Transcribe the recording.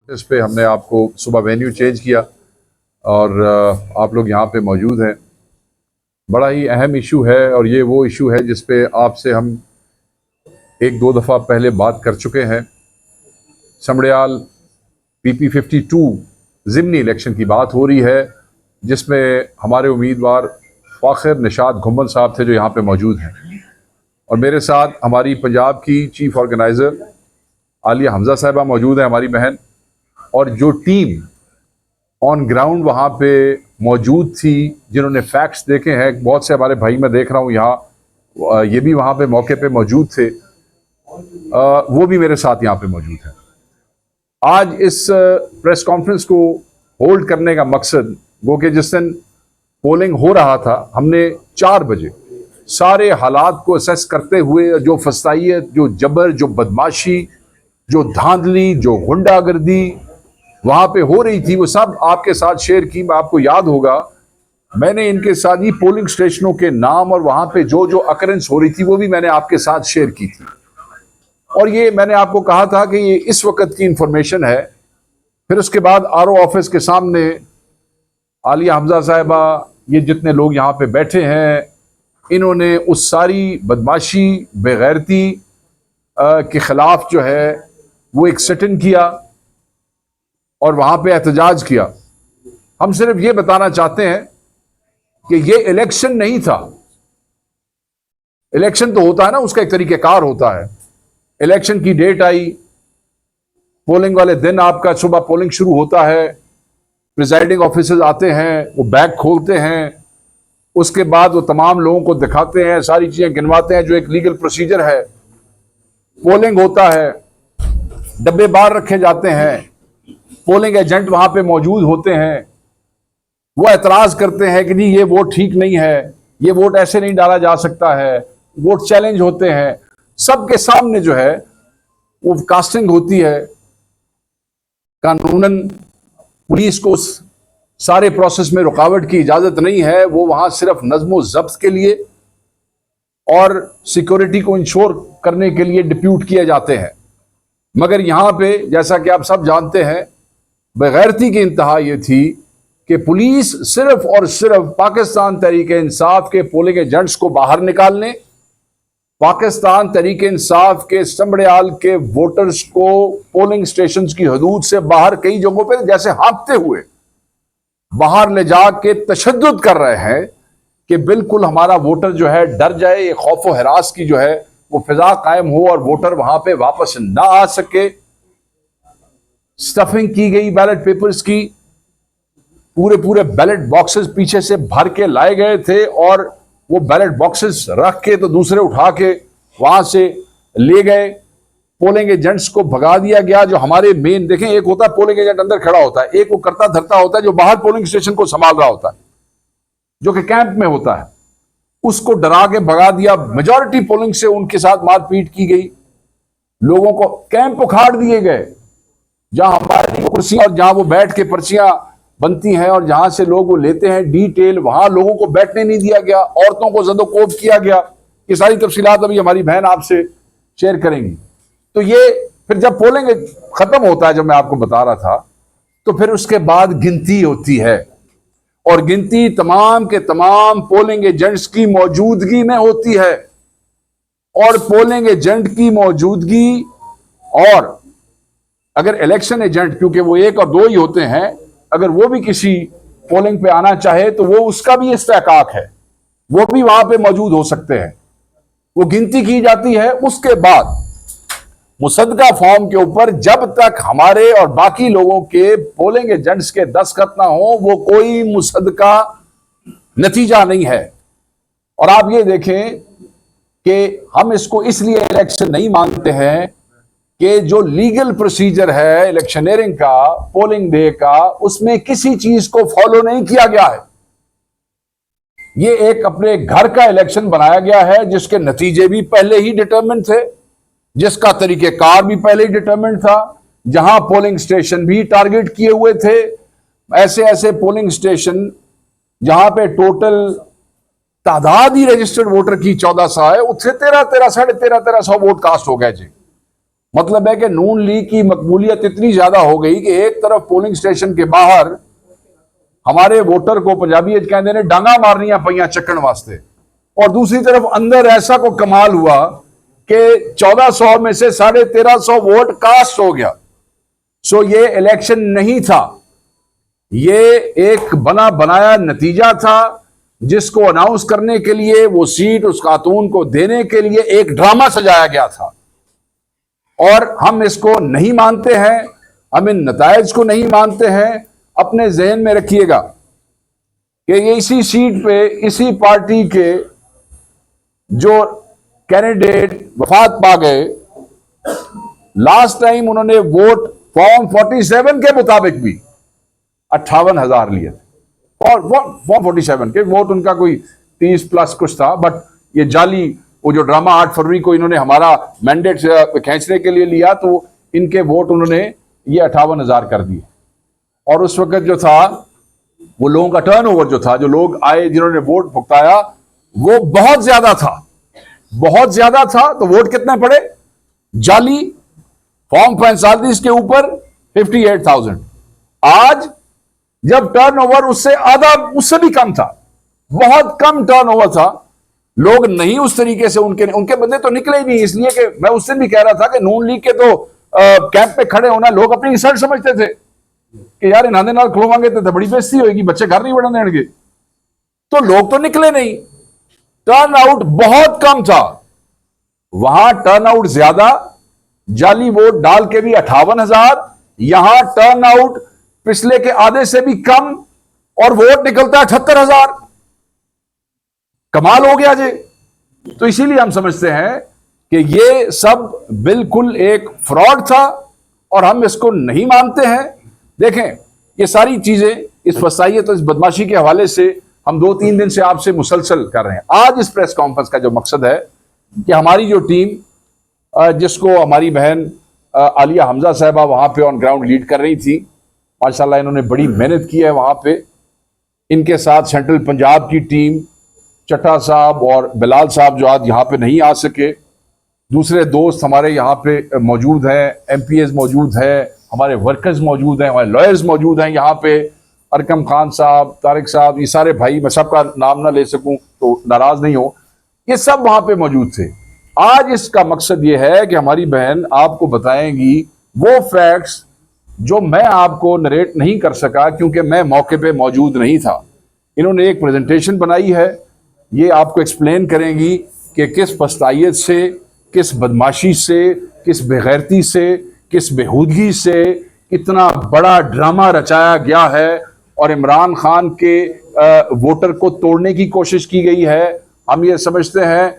इस पे हमने आपको सुबह वेन्यू चेंज किया और आप लोग यहाँ पे मौजूद हैं। बड़ा ही अहम इशू है और ये वो इशू है जिस पे आपसे हम एक दो दफ़ा पहले बात कर चुके हैं। समड़याल PP52 ज़िमनी इलेक्शन की बात हो रही है, जिसमें हमारे उम्मीदवार फ़ाखिर निशात घुम्मन साहब थे जो यहाँ पे मौजूद हैं, और मेरे साथ हमारी पंजाब की चीफ ऑर्गेनाइज़र आलिया हमज़ा साहिबा मौजूद है, हमारी बहन, और जो टीम ऑन ग्राउंड वहाँ पे मौजूद थी जिन्होंने फैक्ट्स देखे हैं। बहुत से हमारे भाई मैं देख रहा हूँ यहाँ, ये भी वहाँ पे मौके पे मौजूद थे, वो भी मेरे साथ यहाँ पे मौजूद हैं। आज इस प्रेस कॉन्फ्रेंस को होल्ड करने का मकसद वो कि जिस दिन पोलिंग हो रहा था, हमने 4 बजे सारे हालात को असेस करते हुए जो फसाइयत, जो जबर, जो बदमाशी, जो धांधली, जो गुंडागर्दी वहां पे हो रही थी, वो सब आपके साथ शेयर की। आपको याद होगा मैंने इनके साथ ही पोलिंग स्टेशनों के नाम और वहां पे जो जो अकरेंस हो रही थी वो भी मैंने आपके साथ शेयर की थी, और ये मैंने आपको कहा था कि ये इस वक्त की इंफॉर्मेशन है। फिर उसके बाद RO ऑफिस के सामने आलिया हमजा साहिबा, ये जितने लोग यहाँ पे बैठे हैं, इन्होंने उस सारी बदमाशी, बेगैरती के खिलाफ जो है वो एक सिट इन किया और वहां पे एहतजाज किया। हम सिर्फ ये बताना चाहते हैं कि ये इलेक्शन नहीं था। इलेक्शन तो होता है ना, उसका एक तरीकेकार होता है। इलेक्शन की डेट आई, पोलिंग वाले दिन आपका सुबह पोलिंग शुरू होता है, प्रिजाइडिंग ऑफिसर्स आते हैं, वो बैग खोलते हैं, उसके बाद वो तमाम लोगों को दिखाते हैं, सारी चीजें गिनवाते हैं जो एक लीगल प्रोसीजर है। पोलिंग होता है, डब्बे बाहर रखे जाते हैं, पोलिंग एजेंट वहां पे मौजूद होते हैं, वो एतराज करते हैं कि नहीं ये वोट ठीक नहीं है, ये वोट ऐसे नहीं डाला जा सकता है, वोट चैलेंज होते हैं। सबके सामने जो है वो कास्टिंग होती है। कानूनन पुलिस को उस सारे प्रोसेस में रुकावट की इजाजत नहीं है, वो वहां सिर्फ नज्मो जब्त के लिए और सिक्योरिटी को इंश्योर करने के लिए डिप्यूट किए जाते हैं। मगर यहां पे जैसा कि आप सब जानते हैं, बेगैरती की इंतहा ये थी कि पुलिस सिर्फ और सिर्फ पाकिस्तान तहरीके इंसाफ के पोलिंग एजेंट्स को बाहर निकालने, पाकिस्तान तहरीके इंसाफ के समड़याल के वोटर्स को पोलिंग स्टेशन की हदूद से बाहर कई जगहों पे जैसे हाँकते हुए बाहर ले जाके तशद्दुद कर रहे हैं कि बिल्कुल हमारा वोटर जो है डर जाए, ये खौफ व हिरास की जो है वो फिजा कायम हो और वोटर वहां पे वापस ना आ सके। स्टफिंग की गई बैलेट पेपर्स की, पूरे बैलेट बॉक्सेस पीछे से भर के लाए गए थे और वो बैलेट बॉक्सेस रख के तो दूसरे उठा के वहां से ले गए। पोलिंग एजेंट्स को भगा दिया गया। जो हमारे मेन देखें, एक होता है पोलिंग एजेंट अंदर खड़ा होता है, एक वो करता धरता होता है जो बाहर पोलिंग स्टेशन को संभाल रहा होता है, जो कि कैंप में होता है, उसको डरा के भगा दिया। मेजॉरिटी पोलिंग से उनके साथ मारपीट की गई, लोगों को कैंप उखाड़ दिए गए जहां हमारी कुर्सियां और जहां वो बैठ के पर्चियां बनती हैं और जहां से लोग वो लेते हैं डिटेल, वहां लोगों को बैठने नहीं दिया गया, औरतों को ज़दोकोब किया गया। ये सारी तफसीलात अभी हमारी बहन आपसे शेयर करेंगी। तो ये फिर जब पोलिंग खत्म होता है, जब मैं आपको बता रहा था, तो फिर उसके बाद गिनती होती है और गिनती तमाम के तमाम पोलिंग एजेंट्स की मौजूदगी में होती है। और पोलिंग एजेंट की मौजूदगी, और अगर इलेक्शन एजेंट, क्योंकि वो 1 और 2 ही होते हैं, अगर वो भी किसी पोलिंग पे आना चाहे तो वो उसका भी इस्तेहकाक है, वो भी वहां पे मौजूद हो सकते हैं। वो गिनती की जाती है। उसके बाद मुसद्दका फॉर्म के ऊपर जब तक हमारे और बाकी लोगों के पोलिंग एजेंट्स के दस्तखत ना हो, वो कोई मुसद्दका नतीजा नहीं है। और आप ये देखें कि हम इसको इसलिए इलेक्शन नहीं मानते हैं कि जो लीगल प्रोसीजर है इलेक्शनरिंग का, पोलिंग डे का, उसमें किसी चीज को फॉलो नहीं किया गया है। ये एक अपने घर का इलेक्शन बनाया गया है जिसके नतीजे भी पहले ही डिटरमिन थे, जिसका तरीकेकार भी पहले ही डिटरमिन था, जहां पोलिंग स्टेशन भी टारगेट किए हुए थे। ऐसे ऐसे पोलिंग स्टेशन जहां पे टोटल तादाद ही रजिस्टर्ड वोटर की 1400 है, उससे 1300 साढ़े 1300 वोट कास्ट हो गए जी। मतलब है कि नून लीग की मकबूलियत इतनी ज्यादा हो गई कि एक तरफ पोलिंग स्टेशन के बाहर हमारे वोटर को पंजाबी कहते ने डांगा मारनिया पईया चक्कन वास्ते, और दूसरी तरफ अंदर ऐसा को कमाल हुआ कि 1400 में से 1350 वोट कास्ट हो गया। सो ये इलेक्शन नहीं था, ये एक बना बनाया नतीजा था जिसको अनाउंस करने के लिए, वो सीट उस खातून को देने के लिए एक ड्रामा सजाया गया था। और हम इसको नहीं मानते हैं, हम इन नतायज को नहीं मानते हैं। अपने जहन में रखिएगा कि ये इसी सीट पे इसी पार्टी के जो कैंडिडेट वफात पा गए, लास्ट टाइम उन्होंने वोट फॉर्म 47 के मुताबिक भी 58,000 लिए थे। और फॉर्म 47 के वोट उनका कोई 30 प्लस कुछ था, बट ये जाली वो जो ड्रामा 8 फरवरी को इन्होंने हमारा मैंडेट खींचने के लिए लिया, तो इनके वोट उन्होंने ये 58,000 कर दिए। और उस वक्त जो था वो लोगों का टर्नओवर जो था, जो लोग आए जिन्होंने वोट भुगताया, वो बहुत ज्यादा था, बहुत ज्यादा था। तो वोट कितने पड़े? जाली फॉर्म 45 के ऊपर 58,000। आज जब टर्नओवर उससे आधा, उससे भी कम था, बहुत कम टर्नओवर था, लोग नहीं उस तरीके से उनके बंदे तो निकले ही नहीं। इसलिए कि मैं उस दिन भी कह रहा था कि नून लीग के तो कैंप पे खड़े होना लोग अपनी रिसर्च समझते थे कि यार इन्हां दे नाल खलोवांगे तो बड़ी बेइज्जती होगी, बच्चे घर नहीं बढ़न देंगे। तो लोग तो निकले नहीं, टर्न आउट बहुत कम था। वहां टर्न आउट ज्यादा, जाली वोट डाल के भी 58,000, यहां टर्न आउट पिछले के आधे से भी कम और वोट निकलता है 78,000। कमाल हो गया जी। तो इसीलिए हम समझते हैं कि ये सब बिल्कुल एक फ्रॉड था और हम इसको नहीं मानते हैं। देखें, ये सारी चीजें इस फसाइयत और इस बदमाशी के हवाले से हम 2-3 दिन से आपसे मुसलसल कर रहे हैं। आज इस प्रेस कॉन्फ्रेंस का जो मकसद है कि हमारी जो टीम, जिसको हमारी बहन आलिया हमजा साहबा वहां पे ऑन ग्राउंड लीड कर रही थी, माशाल्लाह इन्होंने बड़ी मेहनत की है वहां पे। इनके साथ सेंट्रल पंजाब की टीम, चट्टा साहब और बिलाल साहब जो आज यहाँ पे नहीं आ सके, दूसरे दोस्त हमारे यहाँ पे मौजूद हैं, एमपीएस मौजूद है, हमारे वर्कर्स मौजूद हैं, हमारे लॉयर्स मौजूद हैं यहाँ पे, अरकम खान साहब, तारिक साहब, ये सारे भाई, मैं सबका नाम ना ले सकूं तो नाराज नहीं हो, ये सब वहां पे मौजूद थे। आज इसका मकसद ये है कि हमारी बहन आपको बताएंगी वो फैक्ट्स जो मैं आपको नरेट नहीं कर सका क्योंकि मैं मौके पे मौजूद नहीं था। इन्होंने एक प्रेजेंटेशन बनाई है, ये आपको एक्सप्लेन करेंगी कि किस फस्तायत से, किस बदमाशी से, किस बेगैरती से, किस बेहूदगी से इतना बड़ा ड्रामा रचाया गया है और इमरान खान के वोटर को तोड़ने की कोशिश की गई है। हम ये समझते हैं